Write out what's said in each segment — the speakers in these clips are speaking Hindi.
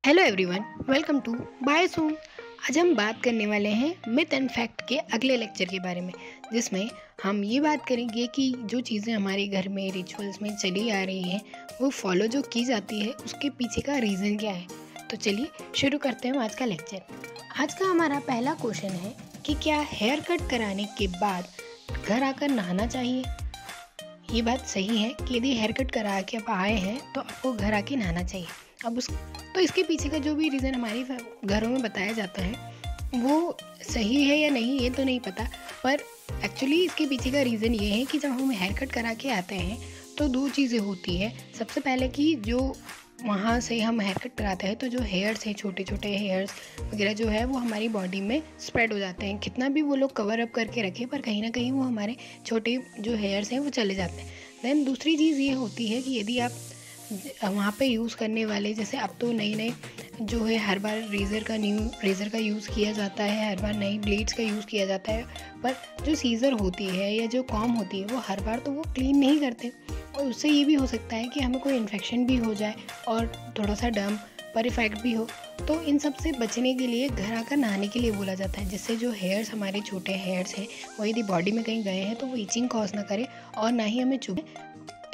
हेलो एवरीवन, वेलकम टू बायोसूम। आज हम बात करने वाले हैं मिथ एंड फैक्ट के अगले लेक्चर के बारे में, जिसमें हम ये बात करेंगे कि जो चीज़ें हमारे घर में रिचुअल्स में चली आ रही हैं वो फॉलो जो की जाती है उसके पीछे का रीज़न क्या है। तो चलिए शुरू करते हैं आज का लेक्चर। आज का हमारा पहला क्वेश्चन है कि क्या हेयर कट कराने के बाद घर आकर नहाना चाहिए। ये बात सही है कि यदि हेयर कट करा के आप आए हैं तो आपको घर आके नहाना चाहिए। अब तो इसके पीछे का जो भी रीज़न हमारे घरों में बताया जाता है वो सही है या नहीं ये तो नहीं पता, पर एक्चुअली इसके पीछे का रीज़न ये है कि जब हम हेयर कट करा के आते हैं तो दो चीज़ें होती है। सबसे पहले कि जो वहाँ से हम हेयर कट कराते हैं तो जो हेयर्स हैं, छोटे छोटे हेयर्स वगैरह जो है वो हमारी बॉडी में स्प्रेड हो जाते हैं। कितना भी वो लोग कवर अप करके रखें पर कहीं ना कहीं वो हमारे छोटे जो हेयर्स हैं वो चले जाते हैं। देन दूसरी चीज़ ये होती है कि यदि आप वहाँ पे यूज़ करने वाले, जैसे अब तो नई नई जो है हर बार रेज़र का यूज़ किया जाता है, हर बार नई ब्लेड्स का यूज़ किया जाता है, पर जो सीज़र होती है या जो कॉम होती है वो हर बार तो वो क्लीन नहीं करते और उससे ये भी हो सकता है कि हमें कोई इन्फेक्शन भी हो जाए और थोड़ा सा डम पर इफेक्ट भी हो। तो इन सब से बचने के लिए घर आकर नहाने के लिए बोला जाता है, जिससे जो हेयर्स हमारे छोटे हेयर्स हैं वो यदि बॉडी में कहीं गए हैं तो वो ईचिंग कॉज ना करे और ना ही हमें चुभे।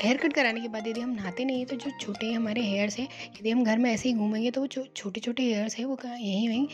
हेयर कट कराने के बाद यदि हम नहाते नहीं हैं तो जो छोटे हमारे हेयर्स हैं, यदि हम घर में ऐसे ही घूमेंगे तो वो छोटे छोटे हेयर्स हैं वो यहीं वहीं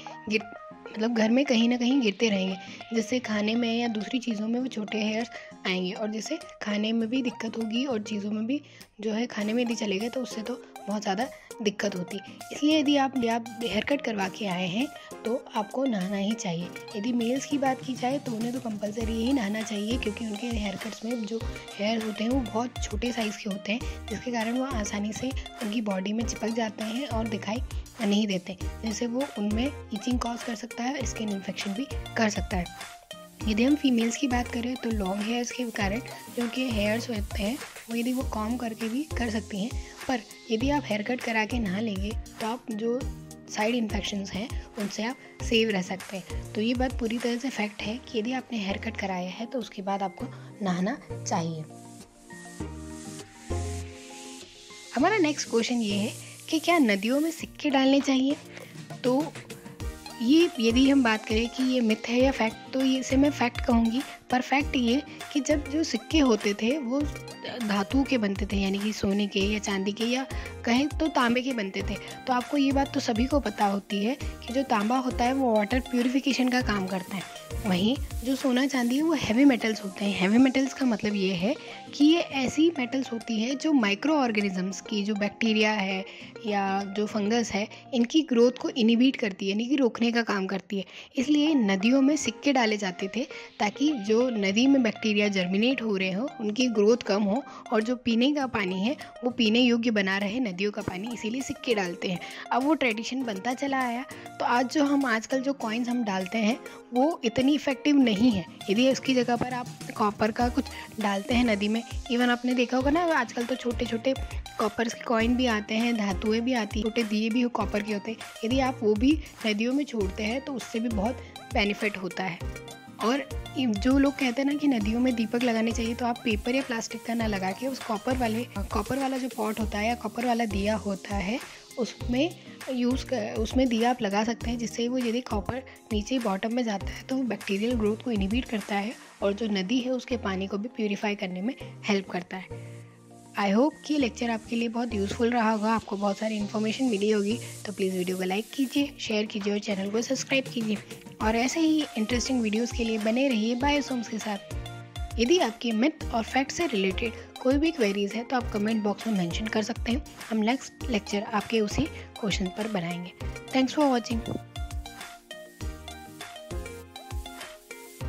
मतलब घर में कहीं ना कहीं गिरते रहेंगे, जिससे खाने में या दूसरी चीज़ों में वो छोटे हेयर्स आएंगे और जिससे खाने में भी दिक्कत होगी और चीज़ों में भी जो है खाने में यदि चले गए तो उससे तो बहुत ज़्यादा दिक्कत होती। इसलिए यदि आप हेयर कट करवा के आए हैं तो आपको नहाना ही चाहिए। यदि मेल्स की बात की जाए तो उन्हें तो कंपलसरी ही नहाना चाहिए, क्योंकि उनके हेयर कट्स में जो हेयर होते हैं वो बहुत छोटे साइज़ के होते हैं, जिसके कारण वो आसानी से उनकी बॉडी में चिपक जाते हैं और दिखाई नहीं देते, जैसे वो उनमें ईचिंग कॉज कर सकता है, स्किन इन्फेक्शन भी कर सकता है। यदि हम फीमेल्स की बात करें तो लॉन्ग हेयर्स के कारण जो उनके हेयर्स होते हैं वो यदि वो कॉम करके भी कर सकती हैं, पर यदि आप हेयर कट करा के नहा लेंगे तो आप जो साइड इन्फेक्शंस हैं उनसे आप सेव रह सकते हैं। तो ये बात पूरी तरह से फैक्ट है कि यदि आपने हेयर कट कराया है तो उसके बाद आपको नहाना चाहिए। हमारा नेक्स्ट क्वेश्चन ये है कि क्या नदियों में सिक्के डालने चाहिए। तो ये यदि हम बात करें कि ये मिथ है या फैक्ट, तो ये इसे मैं फैक्ट कहूँगी। पर फैक्ट ये कि जब जो सिक्के होते थे वो धातु के बनते थे, यानी कि सोने के या चांदी के या कहें तो तांबे के बनते थे। तो आपको ये बात तो सभी को पता होती है कि जो तांबा होता है वो वाटर प्यूरिफिकेशन का काम करता है, वहीं जो सोना चांदी है वो हैवी मेटल्स होते हैं। हैवी मेटल्स का मतलब ये है कि ये ऐसी मेटल्स होती है जो माइक्रो ऑर्गेनिजम्स की, जो बैक्टीरिया है या जो फंगस है, इनकी ग्रोथ को इनिबिट करती है, यानी कि रोकने का काम करती है। इसलिए नदियों में सिक्के डाले जाते थे ताकि जो नदी में बैक्टीरिया जर्मिनेट हो रहे हो उनकी ग्रोथ कम हो और जो पीने का पानी है वो पीने योग्य बना रहे नदियों का पानी, इसीलिए सिक्के डालते हैं। अब वो ट्रेडिशन बनता चला आया, तो आज जो हम आजकल जो कॉइन्स हम डालते हैं वो इतनी इफेक्टिव नहीं है। यदि उसकी जगह पर आप कॉपर का कुछ डालते हैं नदी में, इवन आपने देखा होगा ना आजकल तो छोटे छोटे कॉपर्स के कॉइन भी आते हैं, धातुएं भी आती हैं, छोटे दिए भी कॉपर के होते हैं। यदि आप वो भी नदियों में छोड़ते हैं तो उससे भी बहुत बेनिफिट होता है। और जो लोग कहते हैं ना कि नदियों में दीपक लगाने चाहिए, तो आप पेपर या प्लास्टिक का ना लगा के उस कॉपर वाला जो पॉट होता है या कॉपर वाला दिया होता है उसमें दिया आप लगा सकते हैं, जिससे वो यदि कॉपर नीचे बॉटम में जाता है तो वो बैक्टीरियल ग्रोथ को इनिबिट करता है और जो नदी है उसके पानी को भी प्यूरिफाई करने में हेल्प करता है। आई होप कि लेक्चर आपके लिए बहुत यूज़फुल रहा होगा, आपको बहुत सारी इन्फॉर्मेशन मिली होगी। तो प्लीज़ वीडियो को लाइक कीजिए, शेयर कीजिए और चैनल को सब्सक्राइब कीजिए और ऐसे ही इंटरेस्टिंग वीडियोज़ के लिए बने रहिए बायोसूम्स के साथ। यदि आपकी मिथ और फैक्ट से रिलेटेड कोई भी क्वेरीज है तो आप कमेंट बॉक्स में मेंशन कर सकते हैं। हम नेक्स्ट लेक्चर आपके उसी क्वेश्चन पर बनाएंगे। Thanks for watching.